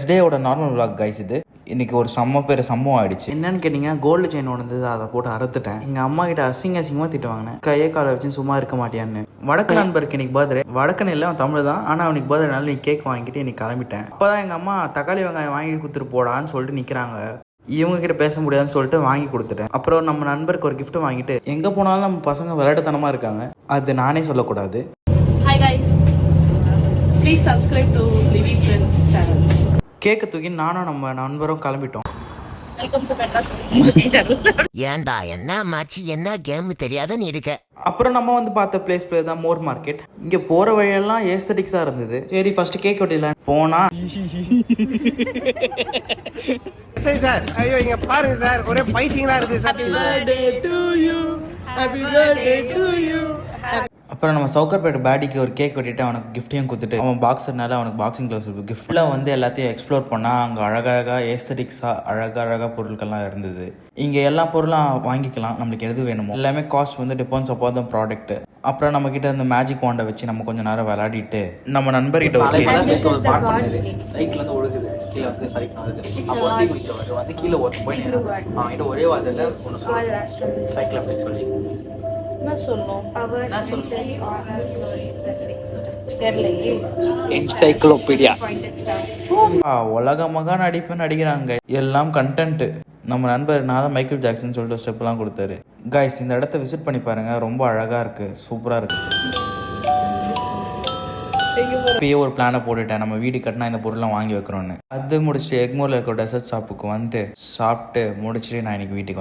டேயோட normal vlog guys இது. இன்னைக்கு ஒரு சம்பவம் ஆயிடுச்சு. என்னன்னு கேட்டீங்க, கோல்டு செயின் ஒன்று அதை போட்டு அறுத்துட்டேன். எங்க அம்மா கிட்ட அசிங்கமா திட்டு வாங்கினேன். கையை காலை வச்சு சும்மா இருக்க மாட்டியான்னு. வடக்கு நண்பருக்கு இன்னைக்கு பர்த்டே. வடக்குன்னு இல்லை, அவன் தமிழ் தான். ஆனால் அவனுக்கு பர்த்டேனால நீ கேக் வாங்கிட்டு இன்னைக்கு கிளம்பிட்டேன். அப்போதான் எங்க அம்மா தக்காளி வெங்காயம் வாங்கி கொடுத்துட்டு போடான்னு சொல்லிட்டு நிக்கிறாங்க. இவங்க கிட்ட பேச முடியாதுன்னு சொல்லிட்டு வாங்கி கொடுத்துட்டேன். அப்புறம் நம்ம நண்பருக்கு ஒரு gift வாங்கிட்டு எங்க போனாலும் நம்ம பசங்க விளையாட்டுத்தனமா இருக்காங்க. அது நானே சொல்லக்கூடாது. Hi guys, please subscribe to Livy Friends channel. கேக்கு தூக்கி நானும் நம்ம நண்பரும் கிளம்பிட்டோம். Welcome to Petras channel. ஏன்டா என்ன மாச்சி என்ன கேம் தெரியாத நீ இருக்க. அப்புறம் நம்ம வந்து பார்த்த பிளேஸ் தான் மோர் மார்க்கெட். இங்க போற வழியெல்லாம் ஏஸ்தட்டிக்ஸா இருந்தது. சரி ஃபர்ஸ்ட் கேக் வெட்டிடலாம் போனா. சரி சார், ஐயோ இங்க பாருங்க சார், ஒரே பைத்தியங்களா இருக்கு sir. Happy birthday to you. Happy birthday to you. அப்புறம் நம்ம சவுக்கர்பேட் பேடிக்கு ஒரு கேக் வெட்டிட்டு அவனுக்கு கிஃப்டையும் கொடுத்துட்டு அவன் பாக்ஸர்னால அவனுக்கு பாக்ஸிங் க்ளவுஸ் கிஃப்ட்ல வந்து எல்லாத்தையும் எக்ஸ்ப்ளோர் பண்ணா அங்கே அழகழகா ஏஸ்தட்டிக்ஸா அழகழகா பொருட்கள்லாம் இருந்தது. இங்கே எல்லா பொருளும் வாங்கிக்கலாம், நம்மளுக்கு எது வேணுமோ. எல்லாமே காஸ்ட் வந்து டிபெண்ட்ஸ் அப்பான் த ப்ராடக்ட். அப்புறம் நம்ம கிட்ட இந்த மேஜிக் வாண்டை வச்சு நம்ம கொஞ்சம் நேரம் விளையாடிட்டு நம்ம நண்பர்கிட்ட என்ன சொல்லணும்? தெரியலையே. என்சைக்ளோபீடியா உலகமாக நடிக்கிறாங்க. எல்லாம் கண்டென்ட். நம்ம நண்பர் நான் தான் மைக்கேல் ஜாக்சன் சொல்லிட்டு ஸ்டெப்லாம் கொடுத்தாரு. கைஸ் இந்த இடத்த விசிட் பண்ணி பாருங்க, ரொம்ப அழகா இருக்கு, சூப்பரா இருக்கு. இப்பயே ஒரு பிளானை போட்டுட்டேன், நம்ம வீடு கட்டினா இந்த பொருள்லாம் வாங்கி வைக்கிறோன்னு. அது முடிச்சுட்டு எக்மோர்ல இருக்க டெசர்ட் ஷாப்புக்கு வந்துட்டு சாப்பிட்டு முடிச்சுட்டு நான் இன்னைக்கு வீட்டுக்கு வந்தேன்.